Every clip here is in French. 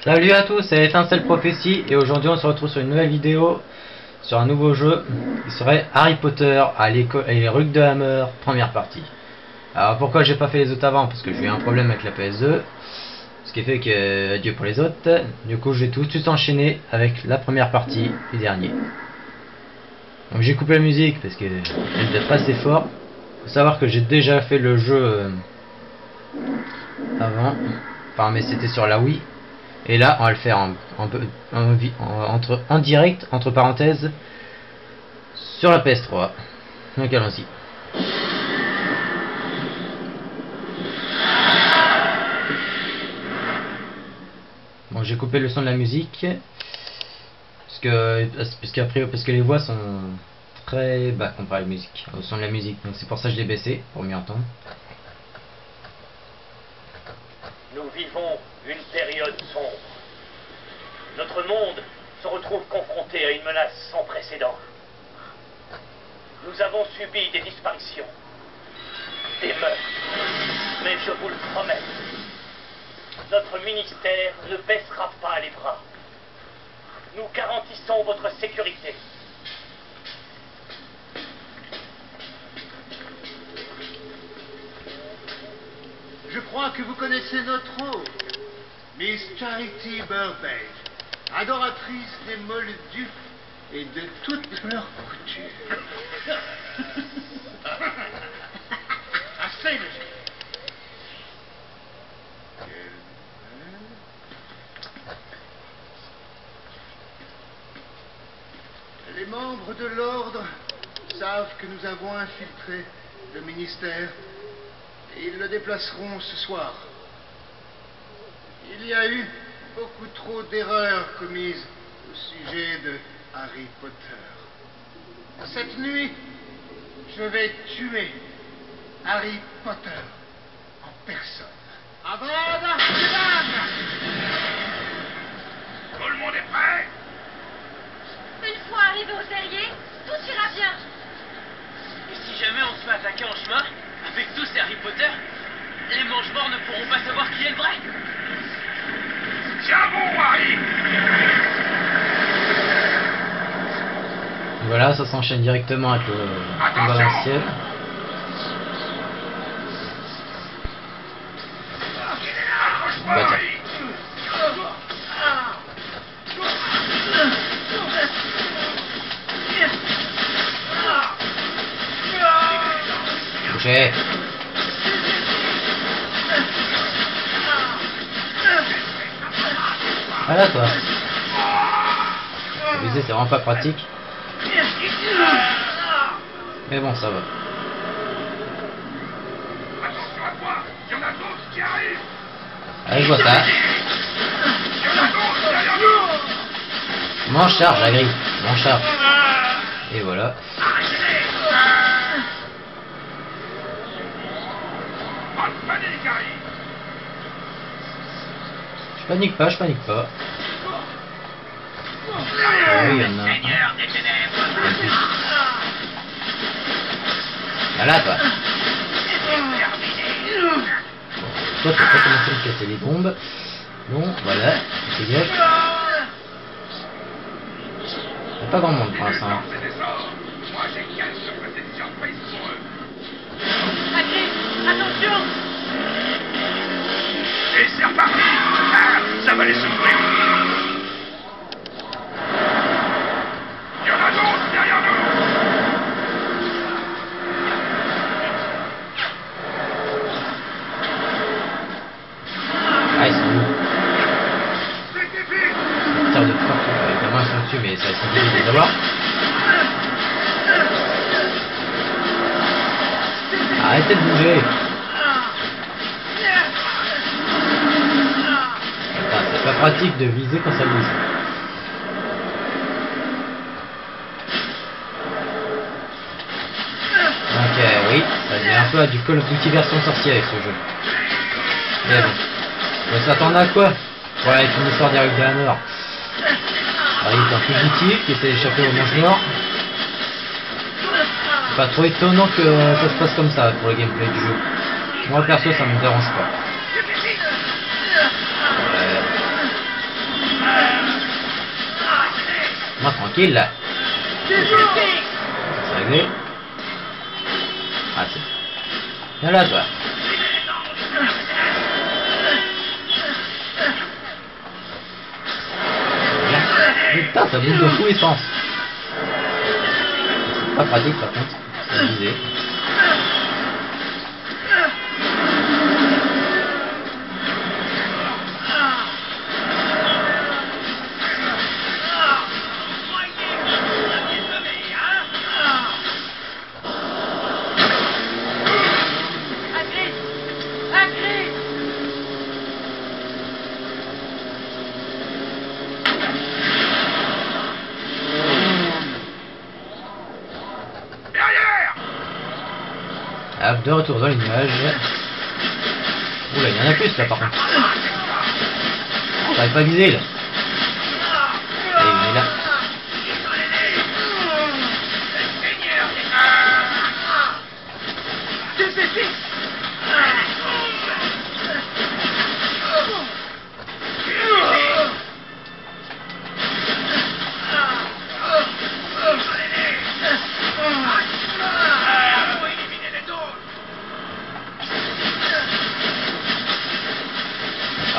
Salut à tous, c'est Étincelle Prophétie et aujourd'hui on se retrouve sur une nouvelle vidéo sur un nouveau jeu qui serait Harry Potter à l'école et les rues de Hammer, première partie. Alors pourquoi j'ai pas fait les autres avant? Parce que j'ai eu un problème avec la PS2, ce qui fait que adieu pour les autres. Du coup je vais tout de suite enchaîner avec la première partie du dernier. Donc j'ai coupé la musique parce qu'elle était pas assez fort. Faut savoir que j'ai déjà fait le jeu avant, enfin mais c'était sur la Wii. Et là, on va le faire en direct, entre parenthèses, sur la PS3. Donc allons-y. Bon, j'ai coupé le son de la musique parce que les voix sont très bas comparé à la musique, au son de la musique. Donc c'est pour ça que je l'ai baissé pour mieux entendre. Nous vivons une période sombre. Notre monde se retrouve confronté à une menace sans précédent. Nous avons subi des disparitions, des meurtres, mais je vous le promets, notre ministère ne baissera pas les bras. Nous garantissons votre sécurité. Je crois que vous connaissez notre hôte, Miss Charity Burbank, adoratrice des Moldus et de toutes leurs coutumes. Assez léger. Les membres de l'ordre savent que nous avons infiltré le ministère. Ils le déplaceront ce soir. Il y a eu beaucoup trop d'erreurs commises au sujet de Harry Potter. Cette nuit, je vais tuer Harry Potter en personne. Avada Kedavra! Tout le monde est prêt? Une fois arrivé au terrier, tout ira bien. Et si jamais on se fait attaquer en chemin, avec tous ces Harry Potter, les mange-morts ne pourront pas savoir qui est le vrai. Tiens bon, Harry! Voilà, ça s'enchaîne directement avec le combat dans le ciel. Bah, tiens. Touché. Voilà toi. Viser c'est vraiment pas pratique. Mais bon ça va. Attention à toi, il y en a d'autres qui arrivent! Allez je vois ça. M'en charge la grille. M'en charge. Et voilà. Pas de panique, Harry! Je panique pas, je panique pas. Oui, il y en a un. Seigneur des ténèbres! Voilà toi. Toi tu peux pas commencer à me casser les bombes. Non, voilà, c'est gaffe. Il n'y a pas grand monde pour l'instant. C'est des sorts! Moi j'ai quelques petites surprises pour eux! Hagrid, attention! Et c'est reparti! Ah, ça va les secouer! Il y en a d'autres derrière nous! Ah ils sont où? Vite, vite, vite! Ils tirent de partout. Évidemment ils sont dessus mais ça va être compliqué de les avoir. Arrêtez de bouger! Putain, c'est pas pratique de viser quand ça bouge. Donc oui, ça devient un peu à du Call of Duty version sorcier avec ce jeu. Mais bon. On s'attendre à quoi? Voilà, avec une histoire d'Eric Hammer. Harry est un fugitif qui essaie d'échapper au mange-mort. C'est pas trop étonnant que ça se passe comme ça pour le gameplay du jeu. Moi perso ça me dérange pas. Laisse-moi tranquille là. C'est réglé. Ah, c'est... Viens là, toi. Putain, ça bouge de tous les sens. C'est pas pratique par contre. C'est visé. Hop, de retour dans les nuages. Oula, il y en a plus là par contre. J'arrive pas à viser là. Allez, il est là.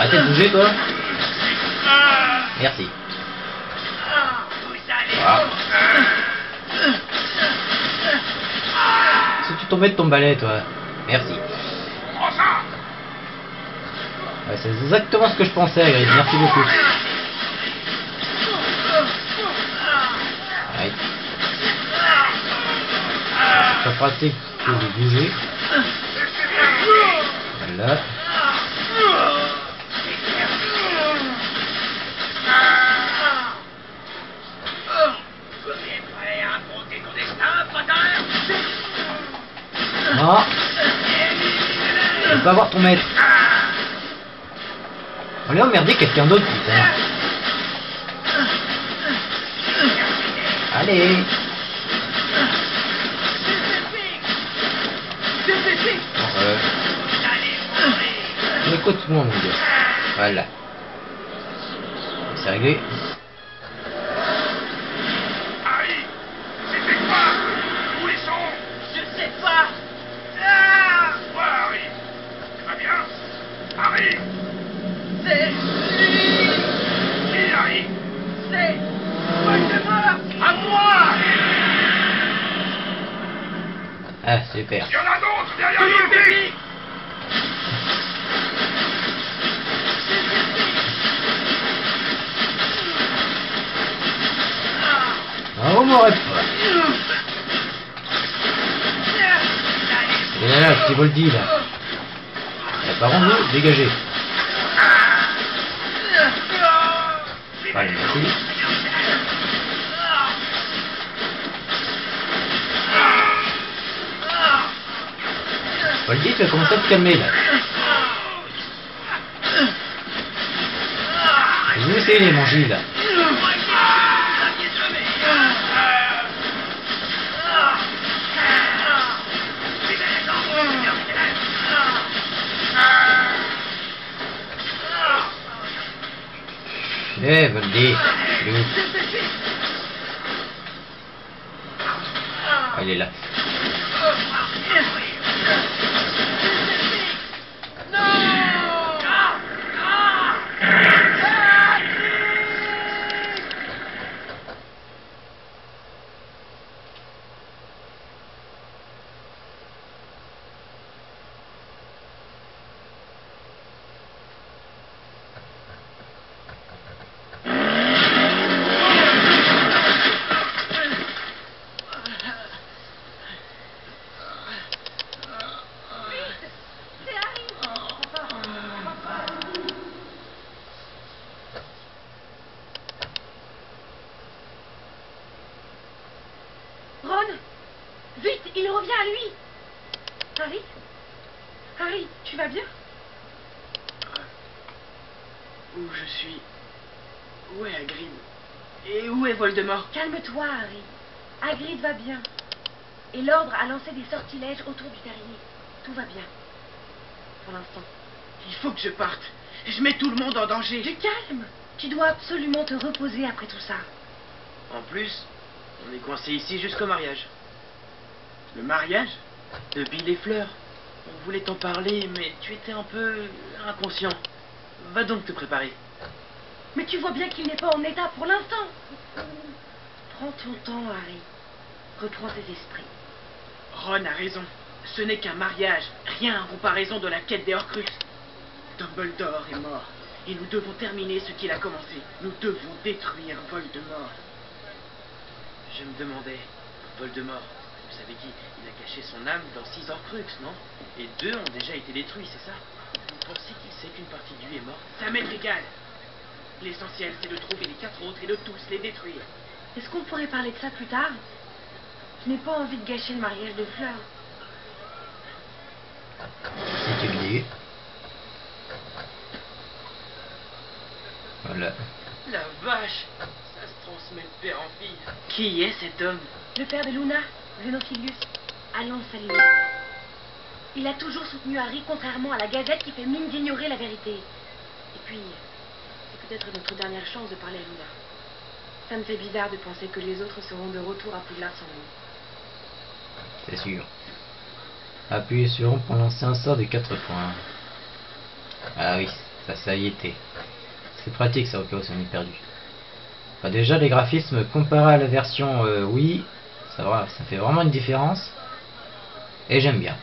Arrêtez de bouger toi. Merci. Voilà. Si tu tombais de ton balai toi. Merci. Ouais, c'est exactement ce que je pensais, Hagrid. Merci beaucoup. Ouais. C'est pas pratique que de bouger. Voilà. Non. Je veux pas voir ton maître. On lui a emmerdé quelqu'un d'autre, putain. Allez. Bon, écoute-moi, mon gars. Voilà. C'est réglé. Ah, super. Il y en a d'autres derrière nous. On m'aurait pas. Et là, le petit Voldy là. Par contre, nous, dégagez. Allez, merci. Voldy, tu vas commencer à te calmer là. Vous essayez les manger là. Eh, Voldy, il est où? Ah, il est là. Vite, il revient à lui. Harry? Harry, tu vas bien? Où je suis? Où est Hagrid? Et où est Voldemort? Calme-toi, Harry. Hagrid va bien. Et l'ordre a lancé des sortilèges autour du terrier. Tout va bien. Pour l'instant. Il faut que je parte. Je mets tout le monde en danger. Du calme. Tu dois absolument te reposer après tout ça. En plus, on est coincé ici jusqu'au mariage. Le mariage de Bill et Fleur. On voulait t'en parler, mais tu étais un peu inconscient. Va donc te préparer. Mais tu vois bien qu'il n'est pas en état pour l'instant. Prends ton temps, Harry. Reprends tes esprits. Ron a raison. Ce n'est qu'un mariage, rien en comparaison de la quête des Horcruxes. Dumbledore est mort, et nous devons terminer ce qu'il a commencé. Nous devons détruire Voldemort. Je me demandais, Voldemort, vous savez qui? Il a caché son âme dans 6 Horcruxes, non? Et 2 ont déjà été détruits, c'est ça? Vous pensez qu'il sait qu'une partie de lui est morte? Ça m'est égal. L'essentiel, c'est de trouver les 4 autres et de tous les détruire. Est-ce qu'on pourrait parler de ça plus tard? Je n'ai pas envie de gâcher le mariage de Fleur. C'est oublié. Voilà. La vache, ça se transmet de père en fille. Qui est cet homme? Le père de Luna, Xenophilius. Allons le saluer. Il a toujours soutenu Harry, contrairement à la Gazette qui fait mine d'ignorer la vérité. Et puis, c'est peut-être notre dernière chance de parler à Luna. Ça me fait bizarre de penser que les autres seront de retour à Poudlard sans nous. C'est sûr. Appuyez sur rond pour lancer un sort de 4 points. Ah oui, ça y était. C'est pratique ça au cas où on est perdu. Enfin, déjà les graphismes comparés à la version Wii, ça fait vraiment une différence. Et j'aime bien.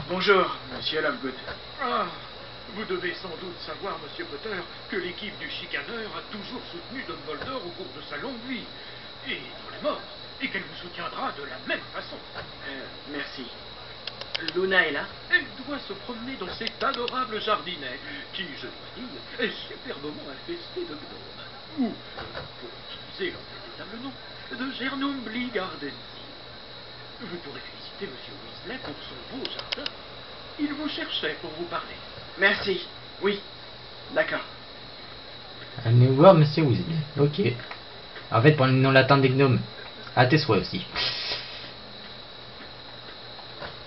Bonjour, monsieur Lovegood. Ah, vous devez sans doute savoir, monsieur Potter, que l'équipe du chicaneur a toujours soutenu Dumbledore au cours de sa longue vie. Et il est mort. Et qu'elle vous soutiendra de la même façon. Merci. Luna est là? Elle doit se promener dans cet adorable jardinet, qui, je dois dire, est superbement infesté de gnomes. Ou, pour utiliser leur véritable nom, de Gernumbli Gardensi. Vous pourrez féliciter monsieur Weasley pour son beau jardin. Il vous cherchait pour vous parler. Merci. Oui. D'accord. Allez voir monsieur Weasley. Ok. En fait, pour le nom latin des gnomes. À tes souhaits aussi.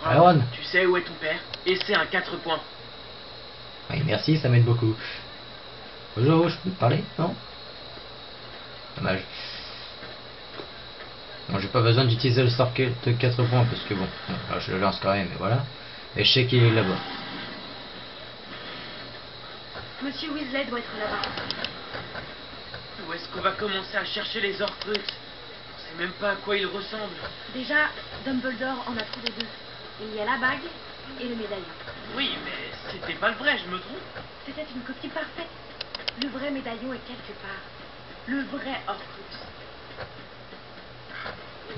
Ron. Tu sais où est ton père? Et c'est un 4 points. Oui, merci, ça m'aide beaucoup. Bonjour, je peux te parler? Non? Dommage. Bon, j'ai pas besoin d'utiliser le sort de 4 points parce que bon, je le lance quand même, et voilà. Et je sais qu'il est là-bas. Monsieur Weasley doit être là-bas. Où est-ce qu'on va commencer à chercher les Horcruxes? On sait même pas à quoi ils ressemblent. Déjà, Dumbledore en a trouvé 2. Il y a la bague et le médaillon. Oui, mais c'était pas le vrai, je me trompe. C'était une copie parfaite. Le vrai médaillon est quelque part. Le vrai Horcrux.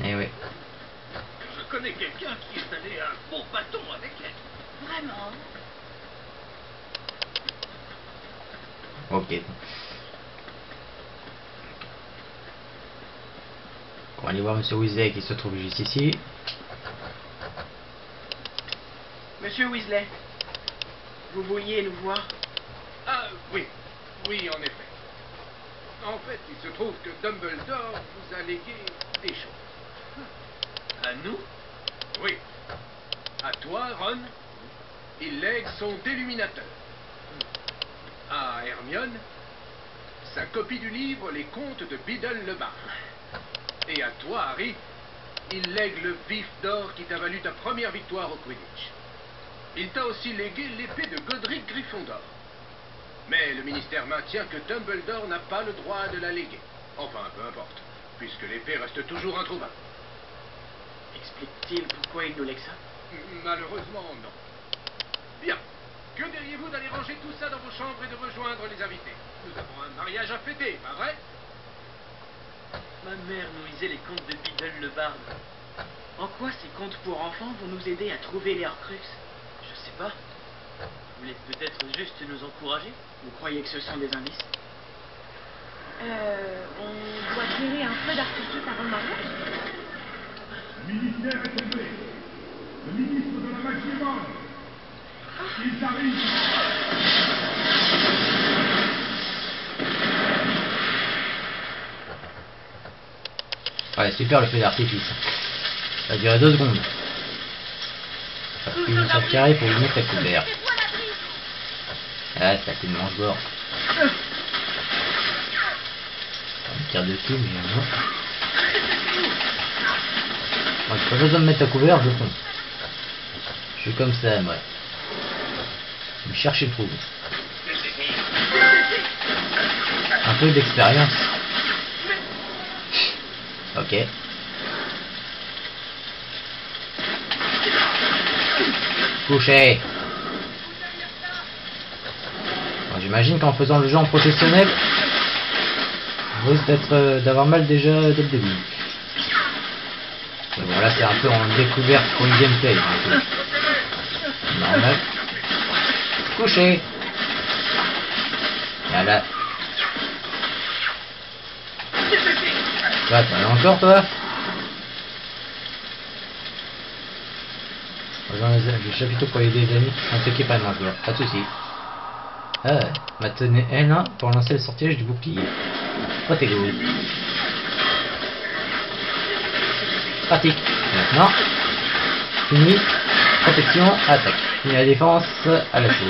Eh oui. Je connais quelqu'un qui est allé à un beau bâton avec elle. Vraiment? Ok. On va aller voir monsieur Weasley qui se trouve juste ici. Monsieur Weasley, vous vouliez nous voir? Ah, oui. Oui, en effet. En fait, il se trouve que Dumbledore vous a légué des choses. À nous? Oui. À toi, Ron, il lègue son déluminateur. À Hermione, sa copie du livre Les Contes de Biddle le Bard. Et à toi, Harry, il lègue le vif d'or qui t'a valu ta première victoire au Quidditch. Il t'a aussi légué l'épée de Godric Gryffondor. Mais le ministère maintient que Dumbledore n'a pas le droit de la léguer. Enfin, peu importe, puisque l'épée reste toujours introuvable. Explique-t-il pourquoi il nous lègue ça? Malheureusement, non. Bien. Que diriez-vous d'aller ranger tout ça dans vos chambres et de rejoindre les invités? Nous avons un mariage à fêter, pas vrai? Ma mère nous lisait les contes de Biddle le Bard. En quoi ces contes pour enfants vont nous aider à trouver les Horcruxes? Je sais pas. Vous voulez peut-être juste nous encourager? Vous croyez que ce sont des indices? On doit tirer un feu d'artifice avant le mariage? Le ministère est tombé. Le ministre de la magie est mort. Ils arrivent. Ouais, super le feu d'artifice. Ça a duré 2 secondes. Parce qu'il nous a carré pour lui mettre à couvert. Ah, ça fait le mange-bord. On me tire dessus, mais non. Moi, j'ai pas besoin de mettre à couvert, je fonce. Je suis comme ça, moi. Me chercher le trou. Un peu d'expérience. Ok. Couché. Bon, j'imagine qu'en faisant le jeu en professionnel, on risque d'avoir mal déjà dès le début. Mais bon, là c'est un peu en découverte pour une gameplay. Normal. Couché. Voilà. Toi, t'en as encore, toi? Rejoins le chapiteau pour aider les amis qui sont attaqués par les mange-bord. Pas de soucis. Ah, maintenez L1 pour lancer le sortilège du bouclier. Protégez. Pratique. Maintenant. Fini. Protection. Attaque. Fini la défense. À l'assaut.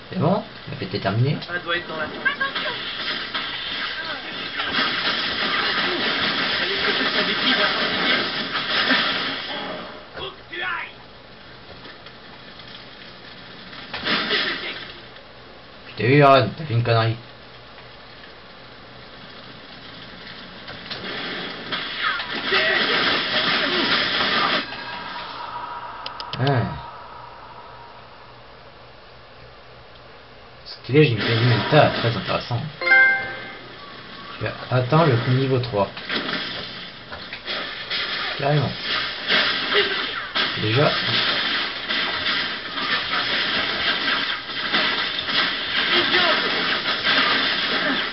C'est bon? La fête est terminée. Ça doit être dans la tour. Allez, que ce soit des filles va fatiguer. Où que tu ailles! Je t'ai vu, Ron. T'as fait une connerie. Ah. Sortilège, il me fait du méta, très intéressant. Je vais atteindre le niveau 3. Carrément. Déjà.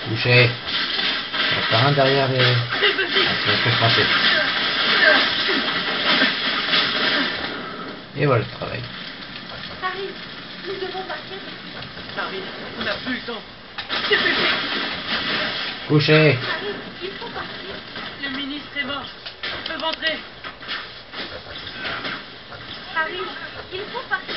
Couché. Il y a un derrière les... Ah, tu vas te pencher. Et voilà le travail. Harry, nous devons partir. Harry, on n'a plus le temps. Couché. Harry, il faut partir. Le ministre est mort. Ils peuvent entrer. Harry, il faut partir.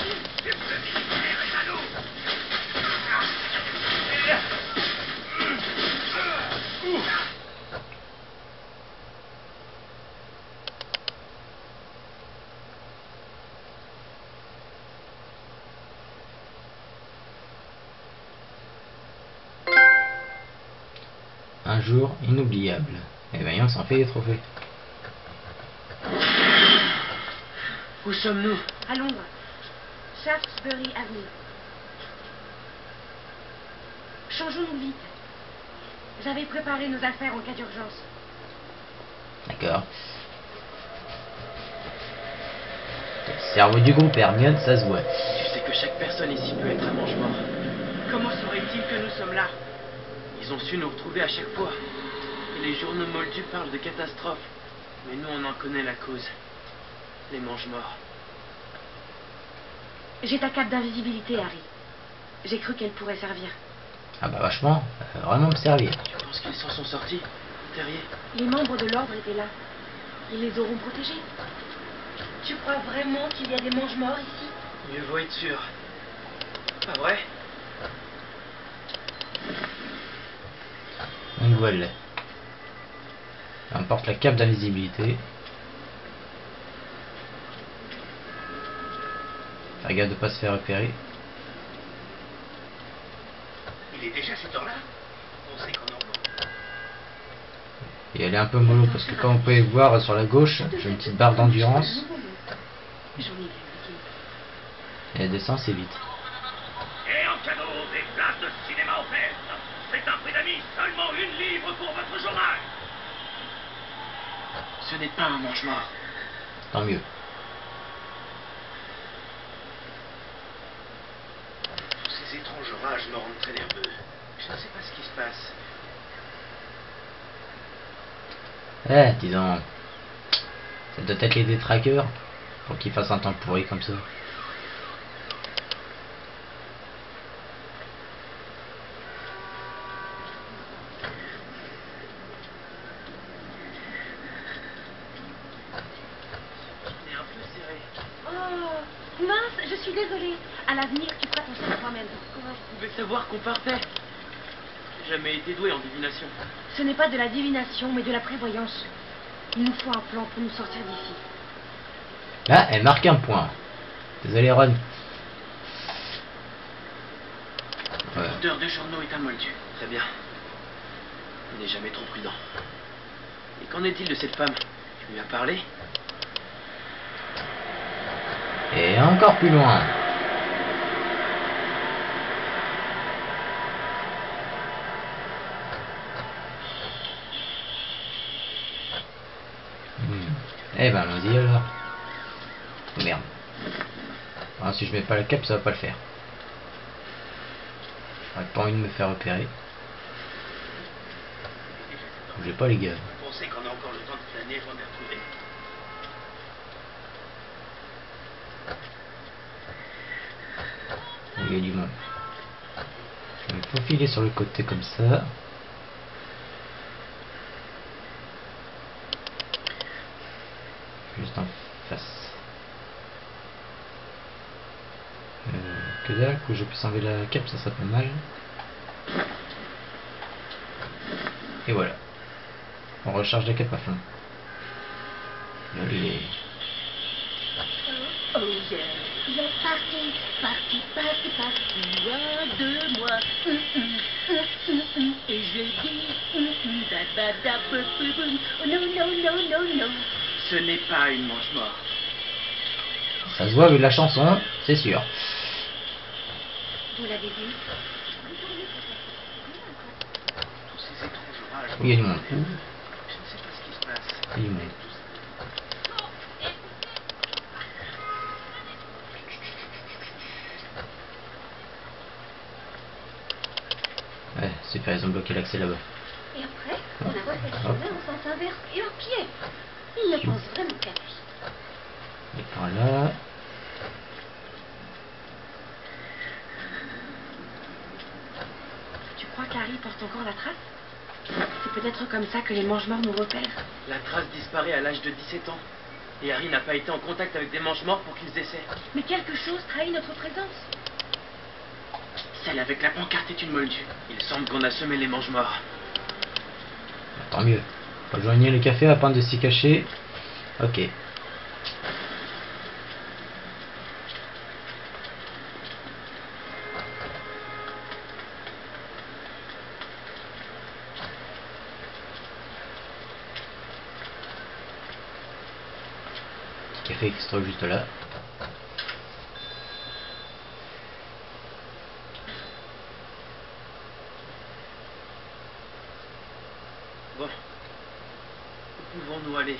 Un jour inoubliable. Et voyons, s'en fait des trophées. Où sommes-nous? À Londres. Shaftesbury Avenue. Changeons-nous vite. J'avais préparé nos affaires en cas d'urgence. D'accord. Le cerveau du groupe Hermione, ça se voit. Tu sais que chaque personne ici peut être un mange-mort. Comment saurait-il que nous sommes là? Ils ont su nous retrouver à chaque fois. Et les journaux moldus parlent de catastrophes. Mais nous, on en connaît la cause. Les mange-morts. J'ai ta cape d'invisibilité, Harry. J'ai cru qu'elle pourrait servir. Ah bah vachement, vraiment me servir. Tu penses qu'ils s'en sont sortis, Terrier? Les membres de l'ordre étaient là. Ils les auront protégés. Tu crois vraiment qu'il y a des mange-morts ici? Mieux vaut être sûr. Pas vrai? Donc voilà. On porte la cape d'invisibilité. Faire gaffe de pas se faire repérer. Il est déjà cette heure-là? On sait qu'on est en cours. Et elle est un peu mollo parce que comme vous pouvez voir sur la gauche, j'ai une petite barre d'endurance. J'en ai vu. Et elle descend assez vite. Et en cadeau, des places de cinéma offertes. C'est un prix d'amis, seulement 1 livre pour votre journal. Ce n'est pas un mange-mort. Tant mieux. Tous ces étranges orages me rendent très nerveux. Je ne sais pas ce qui se passe. Eh, disons... Ça doit être les détraqueurs pour qu'ils fassent un temps pourri comme ça. On est un peu serré. Oh, l'avenir, tu feras ton choix toi-même. Comment je pouvais savoir qu'on partait? J'ai jamais été doué en divination. Ce n'est pas de la divination, mais de la prévoyance. Il nous faut un plan pour nous sortir d'ici. Là, elle marque un point. Désolé, Ron. Ouais. L'auteur de journaux est un moldu. Très bien. Il n'est jamais trop prudent. Et qu'en est-il de cette femme? Tu lui as parlé? Et encore plus loin. Eh ben, allons-y alors. Merde. Ah, si je mets pas la cape, ça va pas le faire. J'aurais pas envie de me faire repérer. J'ai pas les gars. Vous pensez qu'on a encore le temps de flâner avant de les retrouver? Il y a du monde. Je vais me faufiler sur le côté comme ça. Juste en face. Que dalle, que je puisse enlever la cape, ça serait pas mal. Et voilà. On recharge la cape à fond. Allez. Oh yeah, il est parti, parti, parti, parti, loin de moi. Et je dis, da da da, oh non, non, non, non, non. Ce n'est pas une mange-mort. Ça se voit vu la chanson, c'est sûr. Vous l'avez vu? Tous ces étranges orages. Il y a du monde. Je ne sais pas ce qui se passe. Il y a du monde. Ouais, super, ils ont bloqué l'accès là-bas. Et après, on a réflexionné en sens inverse et en pied. Il ne pense vraiment qu'à lui. Et par là. Tu crois qu'Harry porte encore la trace? C'est peut-être comme ça que les mange-morts nous repèrent. La trace disparaît à l'âge de 17 ans. Et Harry n'a pas été en contact avec des mange-morts pour qu'ils essaient. Mais quelque chose trahit notre présence. Celle avec la pancarte est une moldue. Il semble qu'on a semé les mange-morts. Tant mieux. Rejoignez le café afin de s'y cacher. Ok. Café extra juste là. Bon. Où pouvons-nous aller?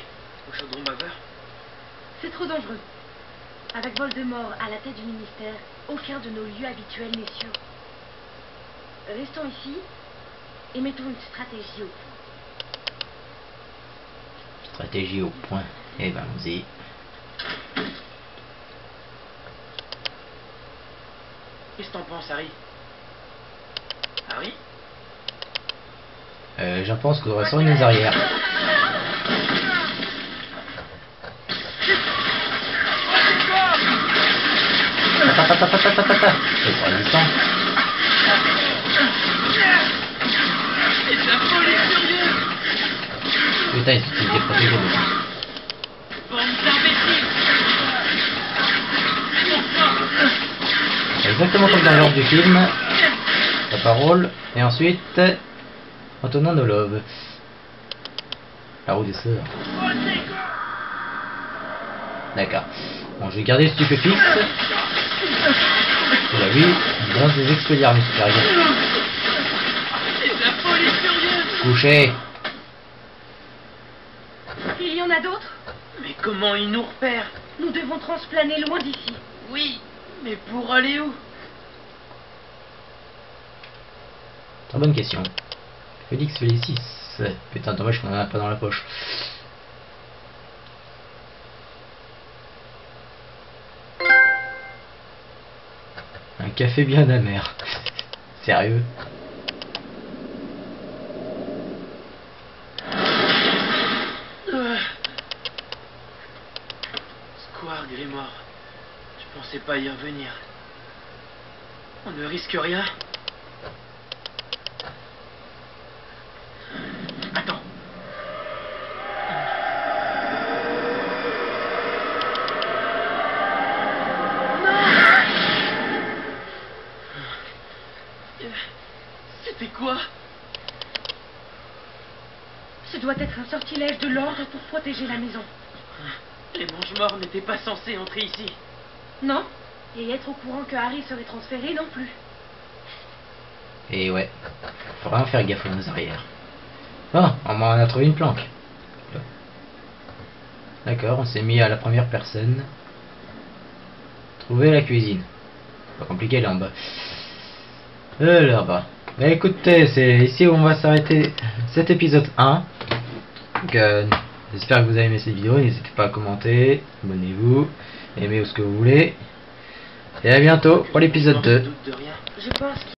Au chaudron baveur? C'est trop dangereux. Avec Voldemort à la tête du ministère, aucun de nos lieux habituels n'est sûr. Restons ici et mettons une stratégie au point. Stratégie au point. Et ben, allons-y. Qu'est-ce que t'en penses, Harry? Harry? J'en pense qu'on devrait sortir nos arrières. C'est pas résistant. C'est de la folie furieuse! Putain, ils sont protégés dessus. Bande d'imbéciles! Exactement comme dans l'ordre du film. La parole. Et ensuite, Antonin Nolov. La roue des sœurs. D'accord. Bon, je vais garder le stupéfixe. Vous l'avez vu, on lance des expelliarmus super gaffe. C'est de la folie furieuse! Couché. Il y en a d'autres? Mais comment ils nous repèrent? Nous devons transplaner loin d'ici. Oui, mais pour aller où? Très bonne question. Félix Félicis. Putain, dommage qu'on en a pas dans la poche. Un café bien amer. Sérieux? Square Grimoire. Je pensais pas y revenir. On ne risque rien. Attends. C'était quoi? Ce doit être un sortilège de l'ordre pour protéger la maison. Les mange-morts n'étaient pas censés entrer ici. Non? Et être au courant que Harry serait transféré non plus. Et ouais, faut vraiment faire gaffe aux arrières. Oh, on m'en a trouvé une planque. D'accord, on s'est mis à la première personne. Trouver la cuisine. Pas compliqué là en bas. Là-bas. Bah écoutez, c'est ici où on va s'arrêter cet épisode 1. Donc, j'espère que vous avez aimé cette vidéo. N'hésitez pas à commenter, abonnez-vous, aimez ce que vous voulez. Et à bientôt pour l'épisode 2. Je pense